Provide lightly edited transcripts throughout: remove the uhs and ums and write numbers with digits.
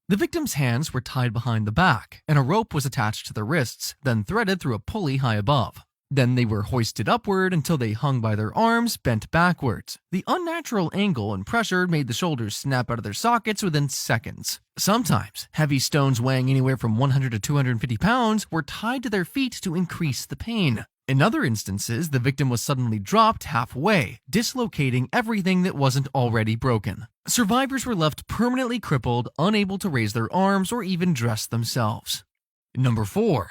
The victim's hands were tied behind the back, and a rope was attached to their wrists, then threaded through a pulley high above. Then they were hoisted upward until they hung by their arms, bent backwards. The unnatural angle and pressure made the shoulders snap out of their sockets within seconds. Sometimes, heavy stones weighing anywhere from 100 to 250 pounds were tied to their feet to increase the pain. In other instances, the victim was suddenly dropped halfway, dislocating everything that wasn't already broken. Survivors were left permanently crippled, unable to raise their arms or even dress themselves. Number 4.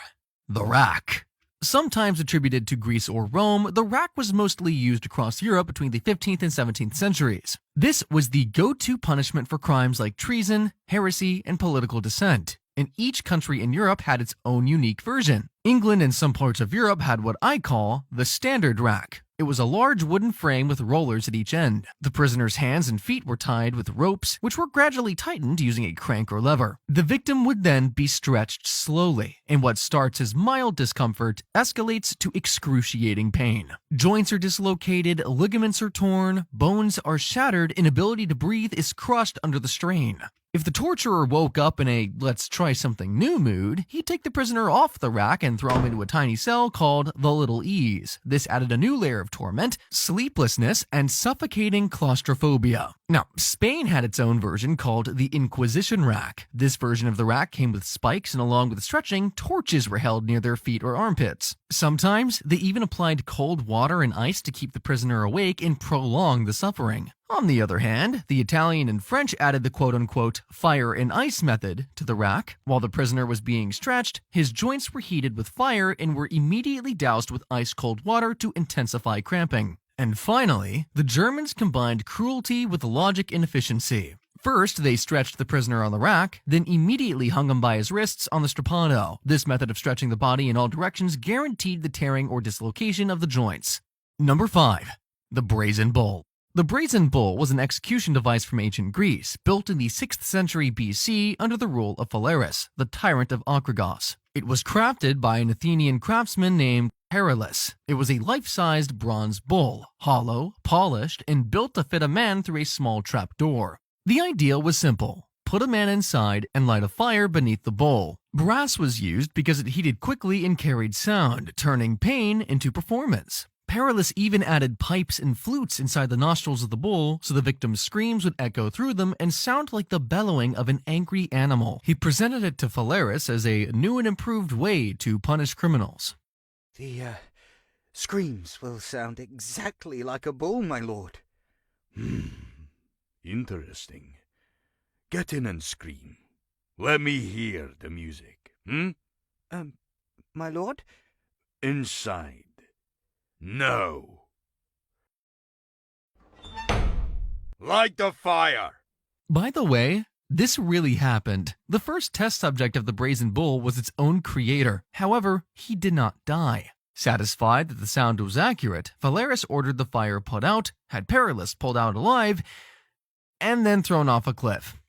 The rack. Sometimes attributed to Greece or Rome, the rack was mostly used across Europe between the 15th and 17th centuries. This was the go-to punishment for crimes like treason, heresy, and political dissent. And each country in Europe had its own unique version. England and some parts of Europe had what I call the standard rack. It was a large wooden frame with rollers at each end. The prisoner's hands and feet were tied with ropes, which were gradually tightened using a crank or lever. The victim would then be stretched slowly, and what starts as mild discomfort escalates to excruciating pain. Joints are dislocated, ligaments are torn, bones are shattered, and ability to breathe is crushed under the strain. If the torturer woke up in a let's try something new mood, he'd take the prisoner off the rack and throw him into a tiny cell called the Little Ease. This added a new layer of torment, sleeplessness, and suffocating claustrophobia. Now, Spain had its own version called the Inquisition rack. This version of the rack came with spikes, and along with stretching, torches were held near their feet or armpits. Sometimes, they even applied cold water and ice to keep the prisoner awake and prolong the suffering. On the other hand, the Italian and French added the quote-unquote fire and ice method to the rack. While the prisoner was being stretched, his joints were heated with fire and were immediately doused with ice-cold water to intensify cramping. And finally, the Germans combined cruelty with logic and efficiency. First, they stretched the prisoner on the rack, then immediately hung him by his wrists on the strappado. This method of stretching the body in all directions guaranteed the tearing or dislocation of the joints. Number 5. The Brazen Bull. The brazen bull was an execution device from ancient Greece, built in the 6th century BC under the rule of Phalaris, the tyrant of Archegos. It was crafted by an Athenian craftsman named Perillus. It was a life-sized bronze bull, hollow, polished, and built to fit a man through a small trapdoor. The idea was simple. Put a man inside and light a fire beneath the bull. Brass was used because it heated quickly and carried sound, turning pain into performance. Perillus even added pipes and flutes inside the nostrils of the bull so the victim's screams would echo through them and sound like the bellowing of an angry animal. He presented it to Phalaris as a new and improved way to punish criminals. The screams will sound exactly like a bull, my lord. Interesting. Get in and scream. Let me hear the music. My lord? Inside. No. Light the fire! By the way, this really happened. The first test subject of the brazen bull was its own creator. However, he did not die. Satisfied that the sound was accurate, Phalaris ordered the fire put out, had Perillus pulled out alive, and then thrown off a cliff.